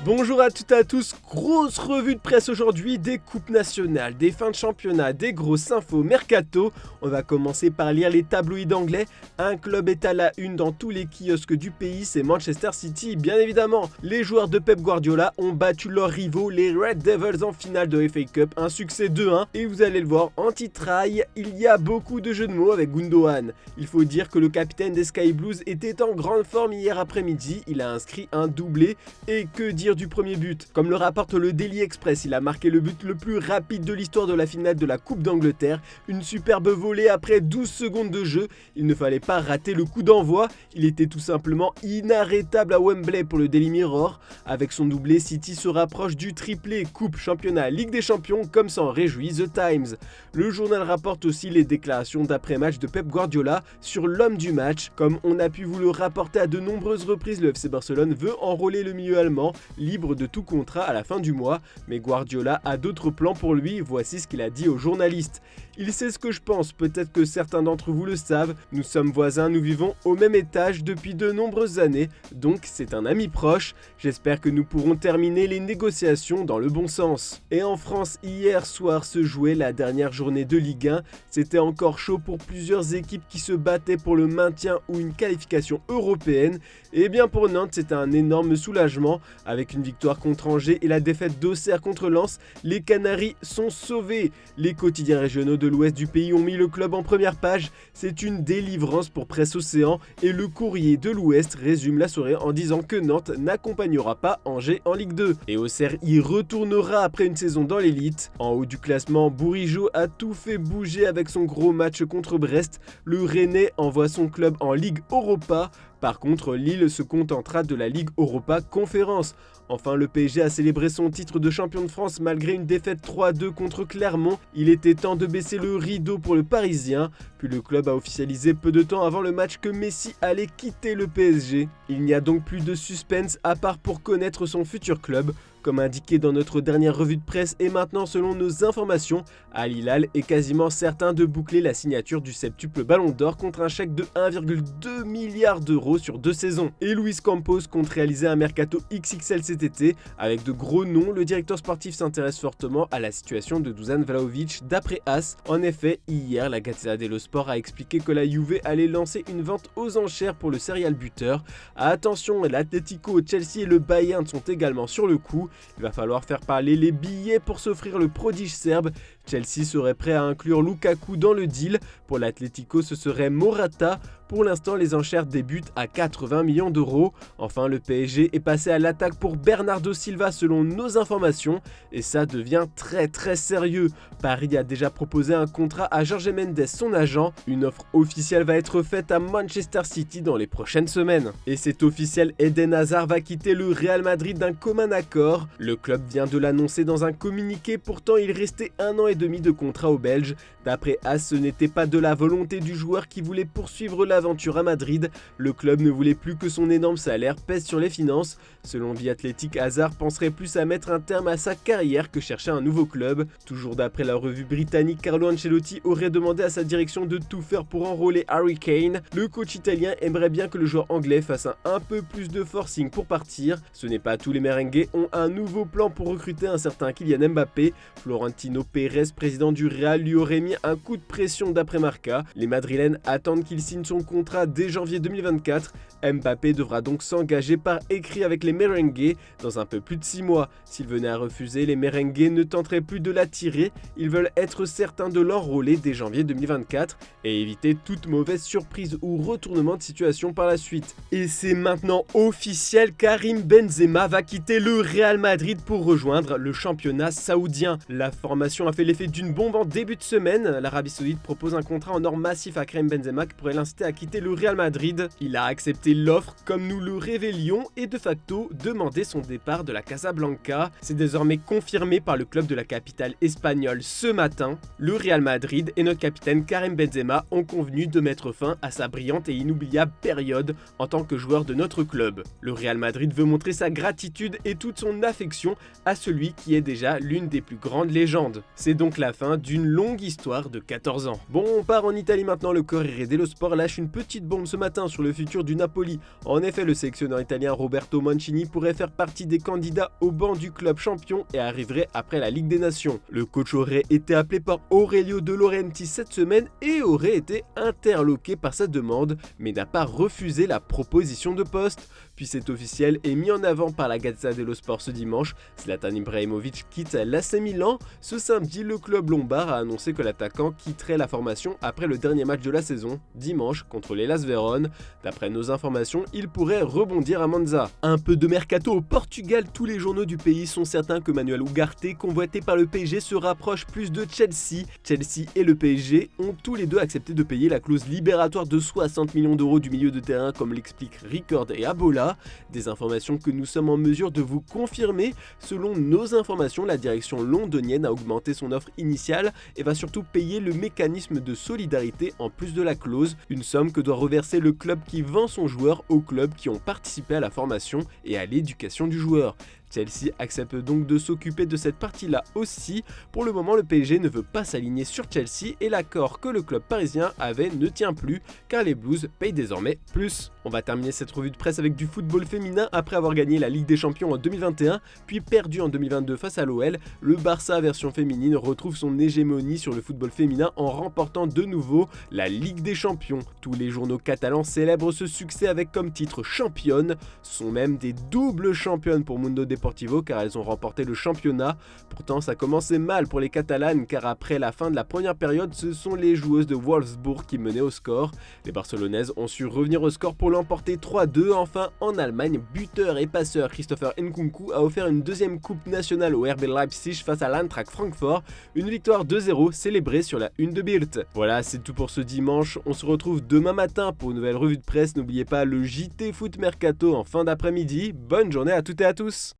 Bonjour à toutes et à tous, grosse revue de presse aujourd'hui, des coupes nationales, des fins de championnat, des grosses infos mercato. On va commencer par lire les tabloïds anglais. Un club est à la une dans tous les kiosques du pays, c'est Manchester City, bien évidemment. Les joueurs de Pep Guardiola ont battu leurs rivaux, les Red Devils, en finale de FA Cup, un succès 2-1. Et vous allez le voir, en titraille, il y a beaucoup de jeux de mots avec Gundogan. Il faut dire que le capitaine des Sky Blues était en grande forme hier après-midi, il a inscrit un doublé, et que dire du premier but. Comme le rapporte le Daily Express, il a marqué le but le plus rapide de l'histoire de la finale de la Coupe d'Angleterre, une superbe volée après 12 secondes de jeu, il ne fallait pas rater le coup d'envoi, il était tout simplement inarrêtable à Wembley pour le Daily Mirror. Avec son doublé, City se rapproche du triplé Coupe, Championnat, Ligue des Champions, comme s'en réjouit The Times. Le journal rapporte aussi les déclarations d'après-match de Pep Guardiola sur l'homme du match. Comme on a pu vous le rapporter à de nombreuses reprises, le FC Barcelone veut enrôler le milieu allemand, libre de tout contrat à la fin du mois, mais Guardiola a d'autres plans pour lui, voici ce qu'il a dit aux journalistes. Il sait ce que je pense, peut-être que certains d'entre vous le savent, nous sommes voisins, nous vivons au même étage depuis de nombreuses années, donc c'est un ami proche, j'espère que nous pourrons terminer les négociations dans le bon sens. Et en France, hier soir se jouait la dernière journée de Ligue 1, c'était encore chaud pour plusieurs équipes qui se battaient pour le maintien ou une qualification européenne, et bien pour Nantes c'était un énorme soulagement, avec une victoire contre Angers et la défaite d'Auxerre contre Lens, les Canaries sont sauvés. Les quotidiens régionaux de l'ouest du pays ont mis le club en première page, c'est une délivrance pour Presse Océan et le Courrier de l'Ouest résume la soirée en disant que Nantes n'accompagnera pas Angers en Ligue 2. Et Auxerre y retournera après une saison dans l'élite. En haut du classement, Bourigeaud a tout fait bouger avec son gros match contre Brest. Le Rennais envoie son club en Ligue Europa. Par contre, Lille se contentera de la Ligue Europa Conférence. Enfin, le PSG a célébré son titre de champion de France malgré une défaite 3-2 contre Clermont. Il était temps de baisser le rideau pour le Parisien. Puis le club a officialisé peu de temps avant le match que Messi allait quitter le PSG. Il n'y a donc plus de suspense à part pour connaître son futur club. Comme indiqué dans notre dernière revue de presse et maintenant selon nos informations, Al Hilal est quasiment certain de boucler la signature du septuple Ballon d'Or contre un chèque de 1,2 milliard d'euros sur 2 saisons. Et Luis Campos compte réaliser un mercato XXL cet été. Avec de gros noms, le directeur sportif s'intéresse fortement à la situation de Dusan Vlahovic d'après AS. En effet, hier, la Gazzetta dello Sport a expliqué que la Juve allait lancer une vente aux enchères pour le serial buteur. Attention, l'Atlético, Chelsea et le Bayern sont également sur le coup. Il va falloir faire parler les billets pour s'offrir le prodige serbe. Chelsea serait prêt à inclure Lukaku dans le deal. Pour l'Atlético, ce serait Morata. Pour l'instant, les enchères débutent à 80 millions d'euros. Enfin, le PSG est passé à l'attaque pour Bernardo Silva selon nos informations. Et ça devient très sérieux. Paris a déjà proposé un contrat à Jorge Mendes, son agent. Une offre officielle va être faite à Manchester City dans les prochaines semaines. Et c'est officiel, Eden Hazard va quitter le Real Madrid d'un commun accord. Le club vient de l'annoncer dans un communiqué, pourtant il restait 1 an et demi de contrat au Belge. D'après AS, ce n'était pas de la volonté du joueur qui voulait poursuivre l'aventure à Madrid. Le club ne voulait plus que son énorme salaire pèse sur les finances. Selon The Athletic, Hazard penserait plus à mettre un terme à sa carrière que chercher un nouveau club. Toujours d'après la revue britannique, Carlo Ancelotti aurait demandé à sa direction de tout faire pour enrôler Harry Kane. Le coach italien aimerait bien que le joueur anglais fasse un peu plus de forcing pour partir. Ce n'est pas tous les merengues ont un nouveau plan pour recruter un certain Kylian Mbappé. Florentino Pérez, président du Real, lui aurait mis un coup de pression d'après Marca. Les Madrilènes attendent qu'il signe son contrat dès janvier 2024. Mbappé devra donc s'engager par écrit avec les merengues dans un peu plus de 6 mois. S'il venait à refuser, les merengues ne tenteraient plus de l'attirer. Ils veulent être certains de l'enrôler dès janvier 2024 et éviter toute mauvaise surprise ou retournement de situation par la suite. Et c'est maintenant officiel, Karim Benzema va quitter le Real Madrid pour rejoindre le championnat saoudien. La formation a fait l'effet d'une bombe en début de semaine. L'Arabie Saoudite propose un contrat en or massif à Karim Benzema qui pourrait l'inciter à quitter le Real Madrid. Il a accepté l'offre comme nous le révélions et de facto demandé son départ de la Casablanca. C'est désormais confirmé par le club de la capitale espagnole ce matin. Le Real Madrid et notre capitaine Karim Benzema ont convenu de mettre fin à sa brillante et inoubliable période en tant que joueur de notre club. Le Real Madrid veut montrer sa gratitude et toute son l'affection à celui qui est déjà l'une des plus grandes légendes. C'est donc la fin d'une longue histoire de 14 ans. Bon, on part en Italie maintenant. Le Corriere dello Sport lâche une petite bombe ce matin sur le futur du Napoli. En effet, le sélectionneur italien Roberto Mancini pourrait faire partie des candidats au banc du club champion et arriverait après la Ligue des Nations. Le coach aurait été appelé par Aurelio De Laurentiis cette semaine et aurait été interloqué par sa demande, mais n'a pas refusé la proposition de poste. Puis c'est officiel et mis en avant par la Gazzetta dello Sport ce dimanche, Zlatan Ibrahimovic quitte l'AC Milan. Ce samedi, le club lombard a annoncé que l'attaquant quitterait la formation après le dernier match de la saison, dimanche contre l'Hellas Vérone. D'après nos informations, il pourrait rebondir à Monza. Un peu de mercato au Portugal, tous les journaux du pays sont certains que Manuel Ugarte, convoité par le PSG, se rapproche plus de Chelsea. Chelsea et le PSG ont tous les deux accepté de payer la clause libératoire de 60 millions d'euros du milieu de terrain, comme l'expliquent Record et Abola. Des informations que nous sommes en mesure de vous confirmer. Selon nos informations, la direction londonienne a augmenté son offre initiale et va surtout payer le mécanisme de solidarité en plus de la clause, une somme que doit reverser le club qui vend son joueur aux clubs qui ont participé à la formation et à l'éducation du joueur. Chelsea accepte donc de s'occuper de cette partie-là aussi. Pour le moment, le PSG ne veut pas s'aligner sur Chelsea et l'accord que le club parisien avait ne tient plus, car les Blues payent désormais plus. On va terminer cette revue de presse avec du football féminin. Après avoir gagné la Ligue des Champions en 2021, puis perdu en 2022 face à l'OL, le Barça version féminine retrouve son hégémonie sur le football féminin en remportant de nouveau la Ligue des Champions. Tous les journaux catalans célèbrent ce succès avec comme titre championne. Ce sont même des doubles championnes pour Mundo Deportivo car elles ont remporté le championnat. Pourtant ça commençait mal pour les catalanes car après la fin de la première période, ce sont les joueuses de Wolfsburg qui menaient au score. Les barcelonaises ont su revenir au score pour l'emporter 3-2. Enfin en Allemagne, buteur et passeur Christopher Nkunku a offert une deuxième coupe nationale au RB Leipzig face à l'Eintracht Francfort. Une victoire 2-0 célébrée sur la une de Bild. Voilà, c'est tout pour ce dimanche. On se retrouve demain matin pour une nouvelle revue de presse. N'oubliez pas le JT Foot Mercato en fin d'après-midi. Bonne journée à toutes et à tous.